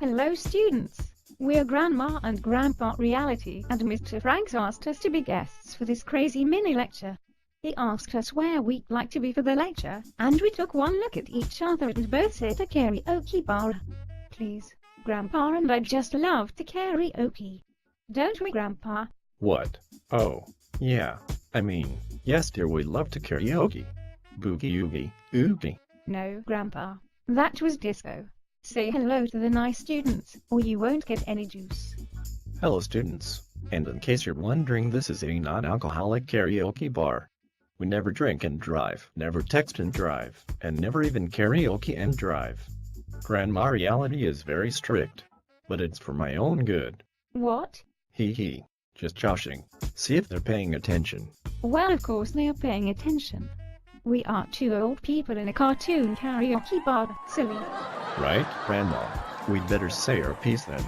Hello students! We're Grandma and Grandpa Reality, and Mr. Franks asked us to be guests for this crazy mini lecture. He asked us where we'd like to be for the lecture, and we took one look at each other and both said a karaoke bar. Please, Grandpa and I just love to karaoke. Don't we, Grandpa? What? Oh, yeah. Yes dear, we love to karaoke. Boogie oogie, oogie. No, Grandpa. That was disco. Say hello to the nice students, or you won't get any juice. Hello students, and in case you're wondering, this is a non-alcoholic karaoke bar. We never drink and drive, never text and drive, and never even karaoke and drive. Grandma Reality is very strict, but it's for my own good. What? Hee, just joshing. See if they're paying attention. Well, of course they are paying attention. We are two old people in a cartoon karaoke bar, silly. Right, Grandma? We'd better say our piece then.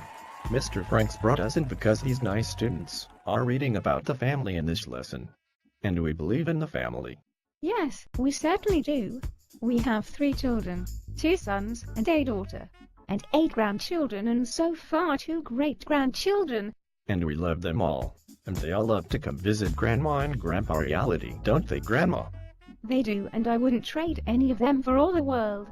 Mr. Franks brought us in because these nice students are reading about the family in this lesson. And we believe in the family. Yes, we certainly do. We have 3 children, 2 sons and a daughter, and 8 grandchildren and so far 2 great-grandchildren. And we love them all, and they all love to come visit Grandma and Grandpa Reality, don't they, Grandma? They do, and I wouldn't trade any of them for all the world.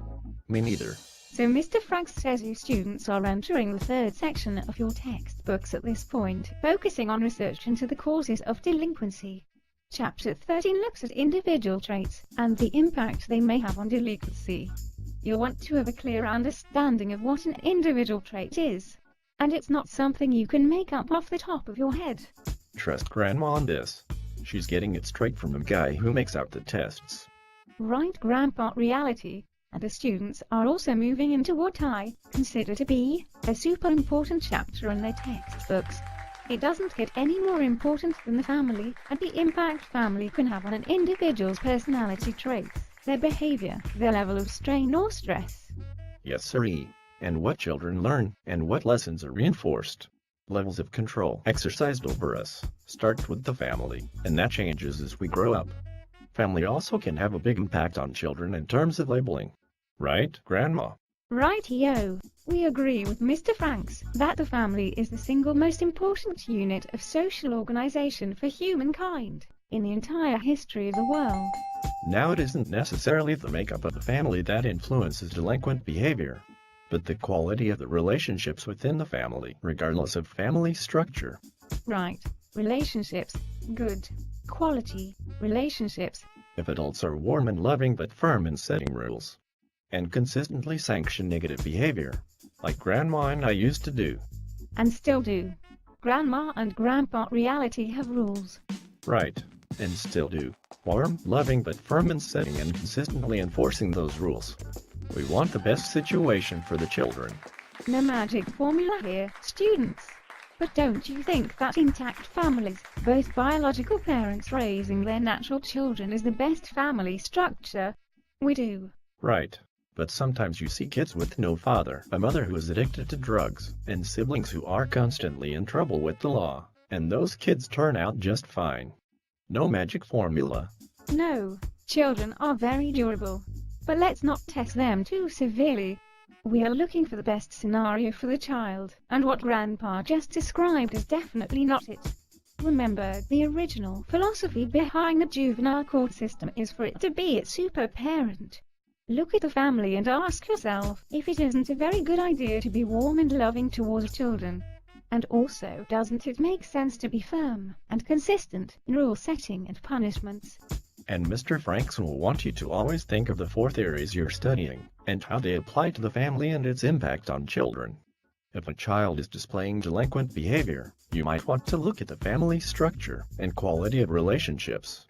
Me neither. So Mr. Franks says you students are entering the 3rd section of your textbooks at this point, focusing on research into the causes of delinquency. Chapter 13 looks at individual traits and the impact they may have on delinquency. You'll want to have a clear understanding of what an individual trait is. And it's not something you can make up off the top of your head. Trust Grandma on this. She's getting it straight from the guy who makes out the tests. Right, Grandpa Reality. And the students are also moving into what I consider to be a super important chapter in their textbooks. It doesn't get any more important than the family and the impact family can have on an individual's personality traits, their behavior, their level of strain or stress. Yes sirree. And what children learn, and what lessons are reinforced. Levels of control exercised over us start with the family, and that changes as we grow up. Family also can have a big impact on children in terms of labeling. Right, Grandma? Right-yo. We agree with Mr. Franks that the family is the single most important unit of social organization for humankind in the entire history of the world. Now it isn't necessarily the makeup of the family that influences delinquent behavior, but the quality of the relationships within the family, regardless of family structure. Right. Relationships. Good. Quality. Relationships. If adults are warm and loving but firm in setting rules, and consistently sanction negative behavior, like Grandma and I used to do. And still do. Grandma and Grandpa Reality have rules. Right, and still do. Warm, loving but firm in setting and consistently enforcing those rules. We want the best situation for the children. No magic formula here, students. But don't you think that intact families, both biological parents raising their natural children, is the best family structure? We do. Right. But sometimes you see kids with no father, a mother who is addicted to drugs, and siblings who are constantly in trouble with the law, and those kids turn out just fine. No magic formula. No, children are very durable. But let's not test them too severely. We are looking for the best scenario for the child, and what Grandpa just described is definitely not it. Remember, the original philosophy behind the juvenile court system is for it to be a super parent. Look at the family and ask yourself if it isn't a very good idea to be warm and loving towards children. And also, doesn't it make sense to be firm and consistent in rule setting and punishments? And Mr. Franks will want you to always think of the 4 theories you're studying, and how they apply to the family and its impact on children. If a child is displaying delinquent behavior, you might want to look at the family structure and quality of relationships.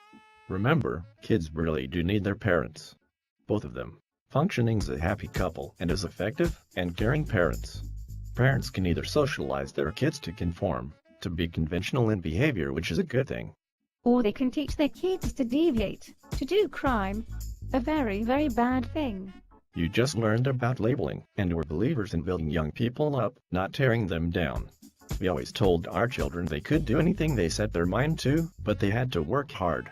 Remember, kids really do need their parents. Both of them, functioning as a happy couple and as effective and caring parents. Parents can either socialize their kids to conform, to be conventional in behavior, which is a good thing. Or they can teach their kids to deviate, to do crime. A very, very bad thing. You just learned about labeling, and we're believers in building young people up, not tearing them down. We always told our children they could do anything they set their mind to, but they had to work hard.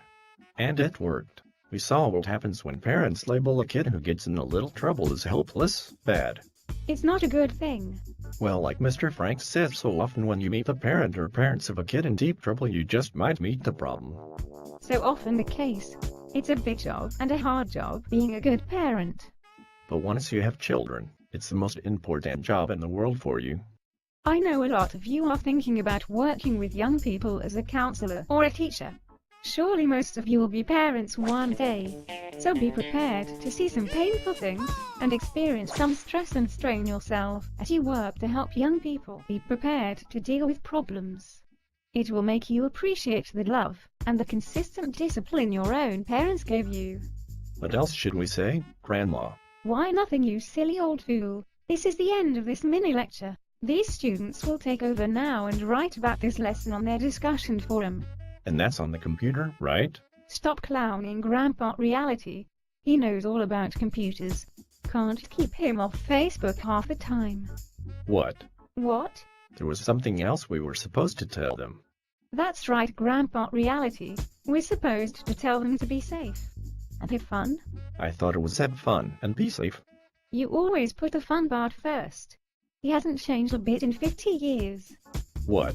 And it worked. We saw what happens when parents label a kid who gets in a little trouble as hopeless, bad. It's not a good thing. Well, like Mr. Frank says so often, when you meet the parent or parents of a kid in deep trouble, you just might meet the problem. So often the case. It's a big job and a hard job being a good parent. But once you have children, it's the most important job in the world for you. I know a lot of you are thinking about working with young people as a counselor or a teacher. Surely most of you will be parents one day. So be prepared to see some painful things and experience some stress and strain yourself as you work to help young people. Be prepared to deal with problems. It will make you appreciate the love and the consistent discipline your own parents gave you. What else should we say, Grandma? Why nothing, you silly old fool. This is the end of this mini lecture. These students will take over now and write about this lesson on their discussion forum. And that's on the computer, right? Stop clowning Grandpa Reality. He knows all about computers. Can't keep him off Facebook half the time. What? What? There was something else we were supposed to tell them. That's right, Grandpa Reality. We're supposed to tell them to be safe. And have fun. I thought it was have fun and be safe. You always put the fun part first. He hasn't changed a bit in 50 years. What?